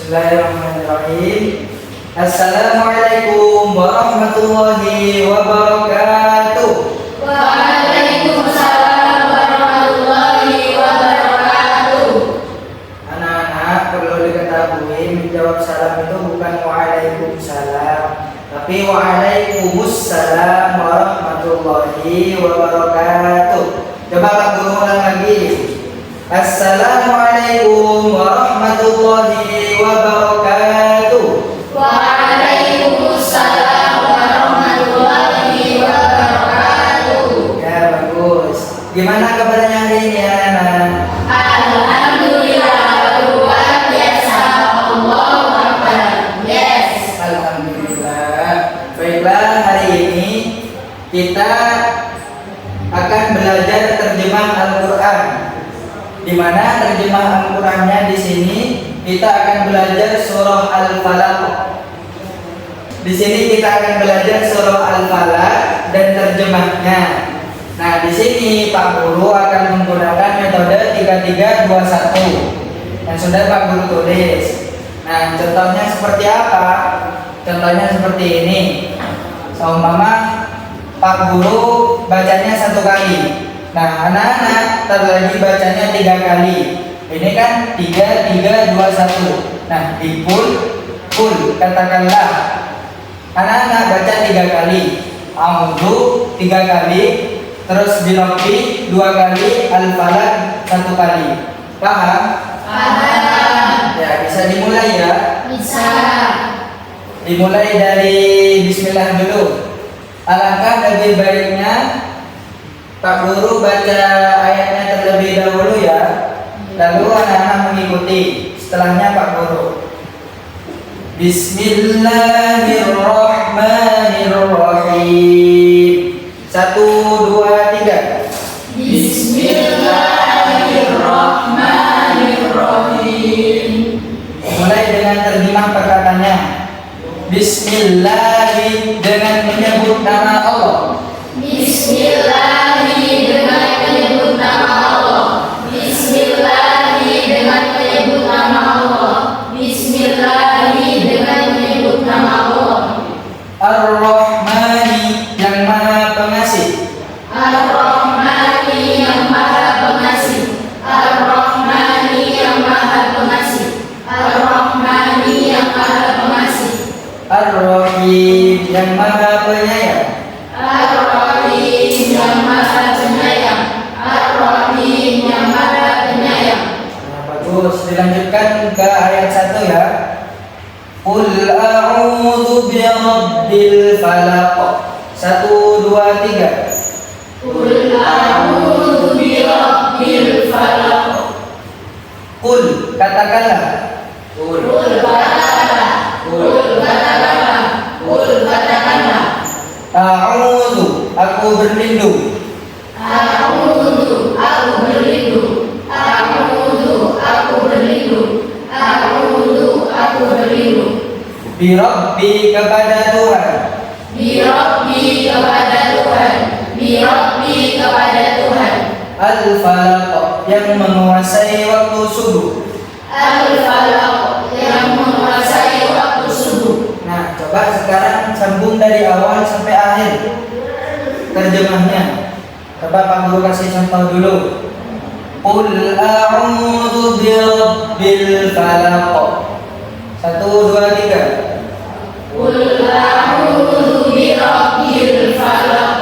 Bismillahirrahmanirrahim. Assalamualaikum warahmatullahi wabarakatuh. Waalaikumsalam warahmatullahi wabarakatuh. Anak-anak, perlu diketahui menjawab salam itu bukan waalaikumsalam, tapi waalaikumsalam warahmatullahi wabarakatuh. Coba Pak Guru ulang lagi. Assalamualaikum warahmatullahi wabarakatuh. Waalaikumsalam warahmatullahi wabarakatuh. Ya, bagus. Gimana kabarnya hari ini ya, anak? Alhamdulillah, luar biasa. Allahu Akbar. Yes. Alhamdulillah. Baiklah, hari ini kita akan belajar terjemah Al-Qur'an. Di mana terjemah Al-Qur'annya di sini kita akan belajar surah Al-Falaq. Di sini kita akan belajar surah Al-Falaq dan terjemahnya. Nah, di sini Pak Guru akan menggunakan metode 3321 yang sudah Pak Guru tulis. Nah, contohnya seperti apa? Contohnya seperti ini. Seumpama Pak Guru bacanya 1 kali. Nah, anak-anak lagi bacanya 3 kali. Ini kan 3, 3, 2, 1. Nah, dipul, katakanlah. Anak-anak baca 3 kali. A'udzu 3 kali. Terus birabbi 2 kali. Al-falaq 1 kali. Paham? Paham. Ya, bisa dimulai ya. Bisa. Dimulai dari bismillah dulu. Alangkah lebih baiknya Pak Guru baca ayatnya terlebih dahulu ya. Lalu anak-anak mengikuti setelahnya Pak Guru. Bismillahirrahmanirrahim. 1, 2, 3. Bismillahirrahmanirrahim. Mulai dengan terjemah perkataannya. Bismillahi dengan menyebut nama Allah. Bismillahi dengan menyebut nama Allah. Bismillahi dengan menyebut nama Allah. Bismillahi dengan menyebut nama Allah. Ar-Rahmani yang Maha Pengasih. Ar-Rahmani yang Maha Pengasih. Ar-Rahmani yang Maha Pengasih. Ar-Rahmani yang Maha Pengasih. Ar-Rahim yang Maha Penyayang. Ar-Rahim yang Maha Penyayang. Ar-Rahim yang Maha Penyayang. Nah, bagus. Dilanjutkan ke ayat 1 ya. Qul a'udzu birabbil falaq. 1, 2, 3. Qul a'udzu birabbil falaq. Qul katakanlah. Qul katakanlah. Qul katakanlah. Qul katakanlah. A'udzu aku berlindung. A'udzu aku berlindung. A'udzu aku berlindung. A'udzu aku berlindung. Birabbi kepada Tuhan. Birabbi kepada Tuhan. Birabbi kepada Tuhan. Al-falaq yang menguasai waktu subuh. Al-falaq yang menguasai waktu subuh. Nah, coba sekarang sambung dari awal sampai akhir terjemahnya. Coba Pak Guru kasih contoh dulu. Qul a'udzu birabbil falaq. 1, 2, 3. Qul a'udzu birabbil falaq.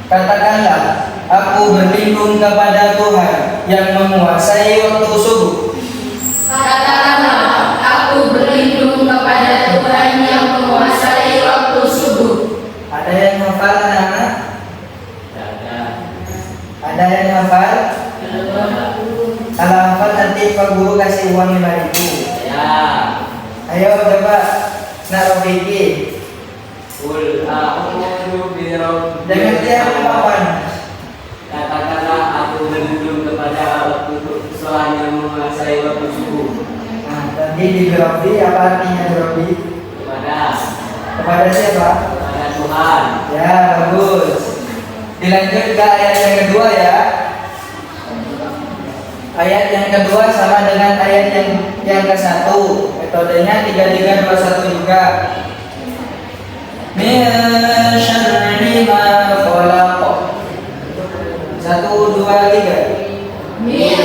Katakanlah, aku berlindung kepada Tuhan yang menguasai waktu subuh. Katakanlah, aku berlindung kepada Tuhan yang menguasai waktu subuh. Ada yang hafal anak-anak? Ada yang hafal? Kalau hafal nanti Pak Guru kasih uang 5.000. Ya. Ayo coba Nak Rofiki. Qul a'udzu birabbil Jangan dia papan. Katakanlah aku berlindung kepada waktu Tuhan yang menguasai waktu subuh. Nah, tadi di Birabbi apa artinya Birabbi? Kepada siapa? Kepada Tuhan. Ya, bagus. Dilanjut ke ayat yang kedua ya. Ayat yang kedua sama dengan ayat yang ke satu. Metodenya 3321 juga. Min syarri ma khalaq. 1, 2, 3. Min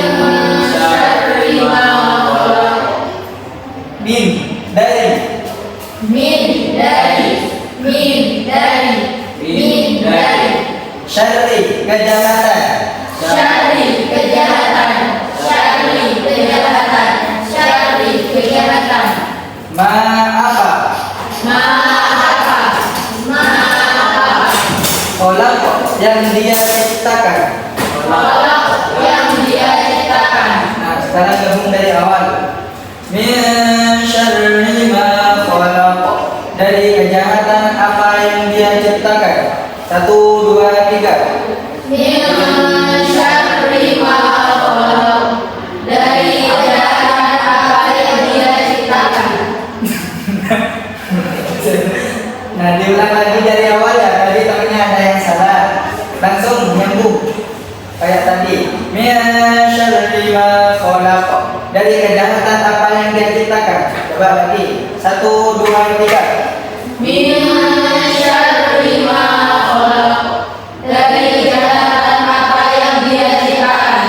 syarri ma khalaq. Min dari. Min dari. Min dari. Min dari. Syarri kejahatan. Syarri kejahatan. Syarri kejahatan. Syarri kejahatan. Ma apa? Ma apa? Ma apa? Khalaq yang dia ciptakan. Khalaq yang dia ciptakan. Nah, sekarang gabung dari awal. Min syarri ma khalaq. Dari kejahatan apa yang dia ciptakan. 1, 2, 3. Min syarri ma khalaq. Dari kejahatan apa yang dia ciptakan. Nah, diulang lagi dari awal ya. Tadi temennya ada yang salah. Langsung nyambung. Kayak tadi. Min syarri ma khalaq. Dari kejahatan apa yang dia ciptakan. Coba lagi. 1, 2, 3. Min syarri ma khalaq. Dari kejahatan apa yang dia ciptakan.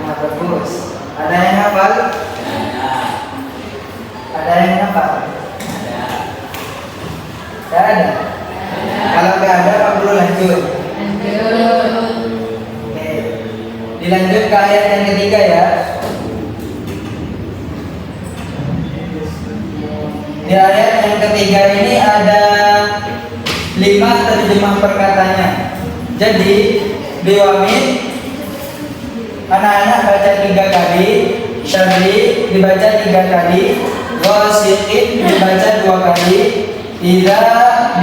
Nah, bagus. Ada yang hafal? Ada yang hafal? Tidak ada. Kalau nggak ada, Pak Guru lanjut. Lanjut. Oke. Dilanjut ke ayat yang ketiga ya. Di ayat yang ketiga ini ada 5 terjemah perkataannya. Jadi di Wamin anak-anak baca 3 kali, Syarri dibaca 3 kali, Ghasiqin dibaca 2 kali, Idza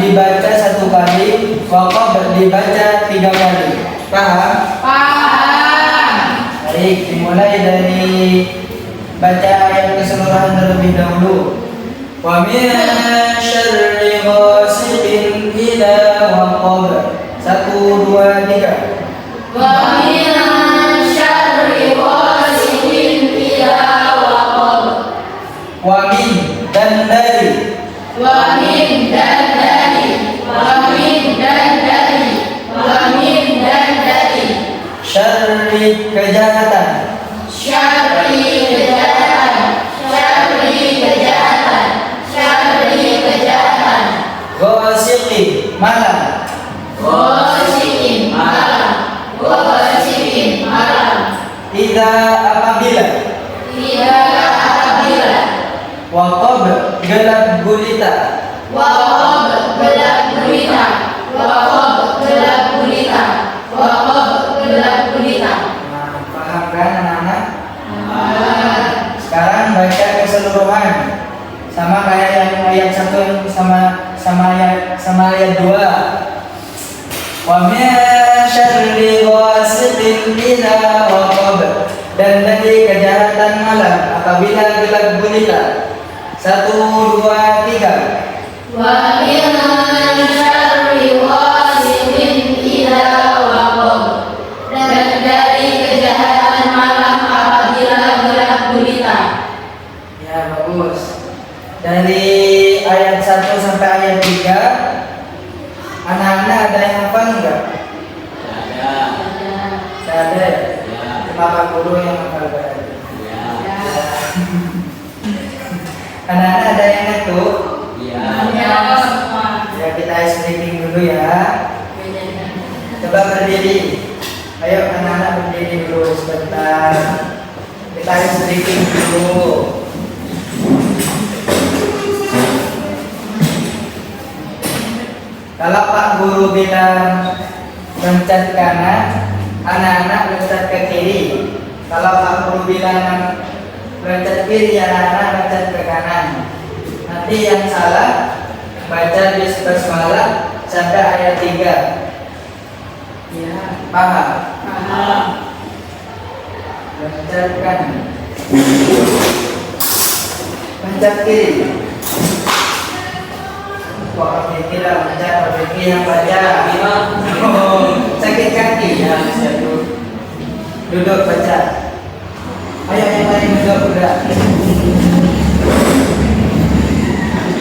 dibaca 1 kali, Waqab dibaca 3 kali. Paham? Paham. Baik, dimulai dari baca ayat keseluruhan terlebih dahulu. Wa min syarri ghasiqin idza waqab. 1, 2, 3. Wa min syarri ghasiqin idza waqab. Wa min dan dari. Wa min dan dari. Wa min dan dari. Wa min dan dari. Syarri kejahatan. Syarri kejahatan. Syarri kejahatan. Syarri kejahatan. Ghasiqin malam. Ghasiqin malam. Ghasiqin malam. Idza apabila. Tidak apabila. Waqab gelap gulita. Waqab gelap gulita. Waqab gelap gulita. Waqab gelap gulita. Nah, paham kan anak-anak? Sekarang baca keseluruhan. Sama kayak yang ayat 1 sama ayat 2. Wa min syarri ghasiqin idza waqab. Dan dari kejahatan malam apabila gelap gulita. 1, 2, 3. Wa min syarri ghasiqin idza waqab. Dan dari kejahatan malam apabila gelap gulita. Ya, bagus. Dari ayat 1 sampai ayat 3, anak-anak ada yang hafal enggak? Tidak ada ya? Bapak guru yang hafal berarti. Anak-anak ada yang ngetuk? Ya, kita ice breaking dulu ya. Coba berdiri. Ayo anak-anak berdiri dulu sebentar. Kita ice breaking dulu. Kalau Pak Guru bilang loncat kanan, anak-anak loncat ke kiri. Kalau Pak Guru bilang loncat kiri, anak-anak loncat ke kanan. Nanti yang salah baca bismillah sampai ayat 3. Ya, paham? Paham. Loncat kanan, loncat kiri. Wah, tidak baca, pergi yang baca. Oh, sakit kaki ya, duduk baca. Ayo yang lain juga udah.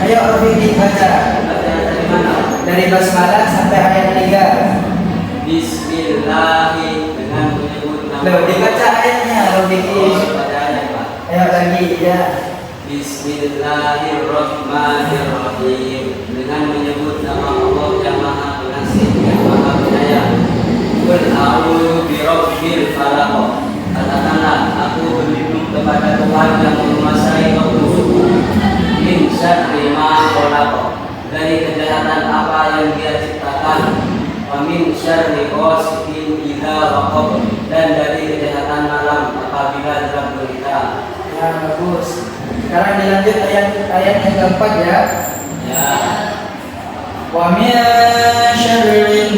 Ayo Rafiki baca Dari mana? dari basmalah sampai ayat 3. Bismillahi dengan menyebut nama Loh, dibaca ayatnya Rafiki. Pada ayat Pak. Ayo lagi ya. Bismillahirrahmanirrahim dengan menyebut nama Allah yang Maha Pengasih yang Maha Penyayang. Qul a'udzu birabbil falaq. Katakanlah, aku berlindung kepada Tuhan yang menguasai waktu subuh. Min syarri ma khalaq. Dari kejahatan apa yang Dia ciptakan. Wa min syarri ghasiqin idza waqab. Dan dari kejahatan malam apabila telah berita. Ya bagus. Sekarang dilanjut ayat yang keempat ya. Ya. Wa min syarrin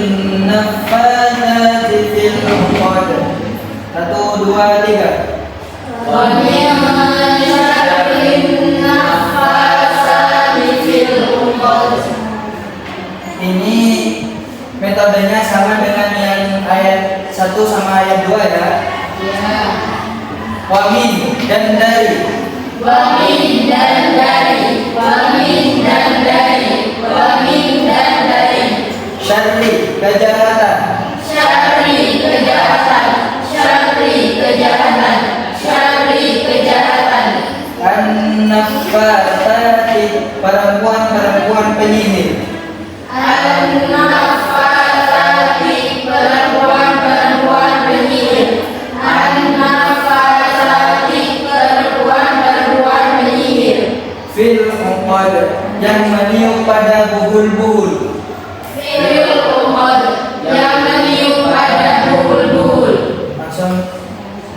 naffatsati fil 'uqad. 1 2 3. Wa min syarrin naffatsati fil 'uqad. Ini metodenya sama dengan yang ayat 1 sama ayat 2 ya. Ya. Wa min dan dari. Wa min dan dari, wa min dan dari, wa min dan dari. Syarri kejahatan. Syarri kejahatan, syarri kejahatan, syarri kejahatan. An-naffatsati perempuan-perempuan penyihir. An-naffatsati perempuan-perempuan penyihir. An-naffatsati perempuan-perempuan penyihir. Fil 'uqad yang meniup pada buhul-buhul. Fil 'uqad yang meniup pada buhul-buhul.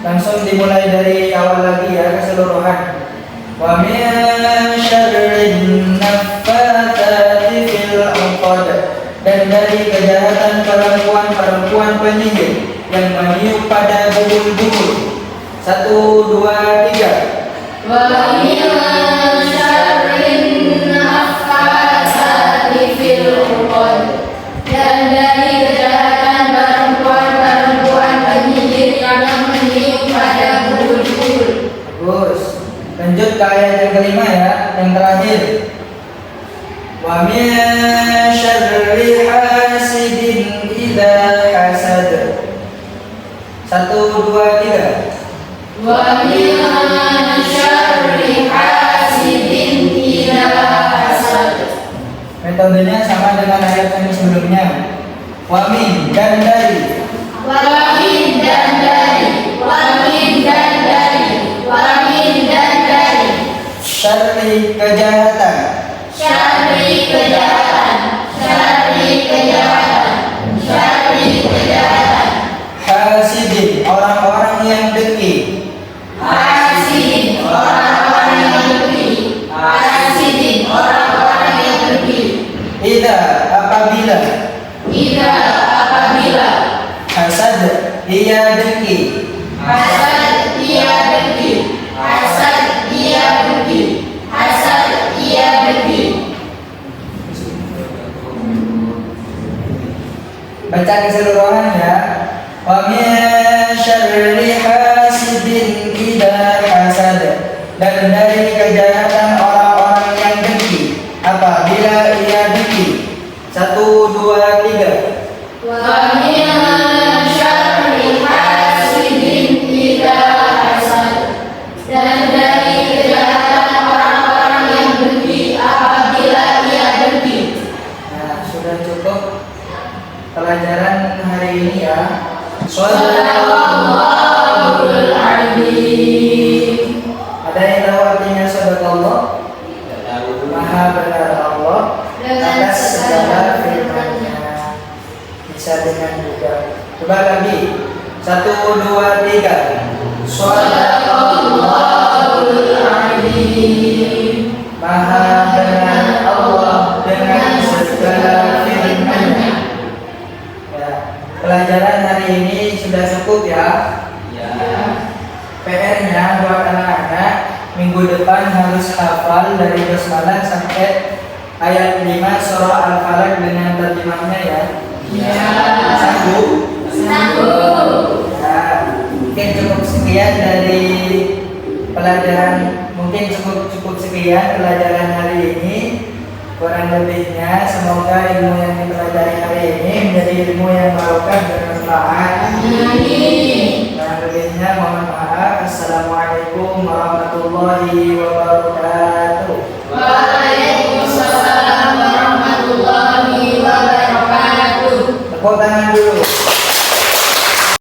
Langsung dimulai dari awal lagi ya keseluruhan. Wa min syarrin naffatsati fil 'uqad dan dari kejahatan perempuan-perempuan penyihir yang meniup pada buhul-buhul. 1 2 3. Wa min syarrin naffatsati fil 'uqad dan dari kejahatan perempuan-perempuan penyihir yang meniup pada buhul-buhul. Bagus. Lanjut ke ayat yang kelima ya, yang terakhir. Wa min syarri hasidin idza hasad. 1 2 3. Wa min syarri hasidin idza hasad. Metodenya sama dengan ayat yang sebelumnya. Wa min dan dari. Wa min dan dari, wa min dan dari, wa min dan dari. Syarri kejahatan. Syarri kejahatan, syarri kejahatan, syarri kejahatan. Hasidin orang-orang yang dengki. Hasidin orang-orang yang dengki. Hasidin orang-orang yang dengki. Idza apabila. Idza apabila. Hasad dia dengki. Hasad dia dengki. Hasad dia dengki. Hasad dia dengki. Baca keseluruhan ya. Wa min syarri hasidin idza hasad dan dari kejahatan orang-orang yang dengki apabila ia dengki. 1 2 3. Wa min syarri hasidin idza hasad dan dari kejahatan orang-orang yang dengki apabila ia dengki. Nah, sudah cukup pelajaran hari ini ya. Shadaqallahul adzim. Ada yang tahu artinya sadaqallah? Maha benar Allah atas segala firman-Nya. Bisa dengan juga. Coba lagi. 1 2 3. Shadaqallahul adzim. Maha benar Allah dengan segala firman-Nya. Ya, pelajaran hari ini sudah cukup ya. Ya. PR-nya buat anak-anak minggu depan harus hafal dari basmalah sampai ayat 5 surah Al-Falaq dengan terjemahnya ya. Ya. Sanggup? Sanggup. Ya. Mungkin cukup sekian dari pelajaran, mungkin cukup sekian pelajaran hari ini. Kurang lebihnya semoga ilmu yang dipelajari hari ini menjadi ilmu yang barokah dan bermanfaat. Amin. Kurang lebihnya mohon maaf. Assalamualaikum warahmatullahi wabarakatuh. Waalaikumsalam warahmatullahi wabarakatuh. Tepuk tangan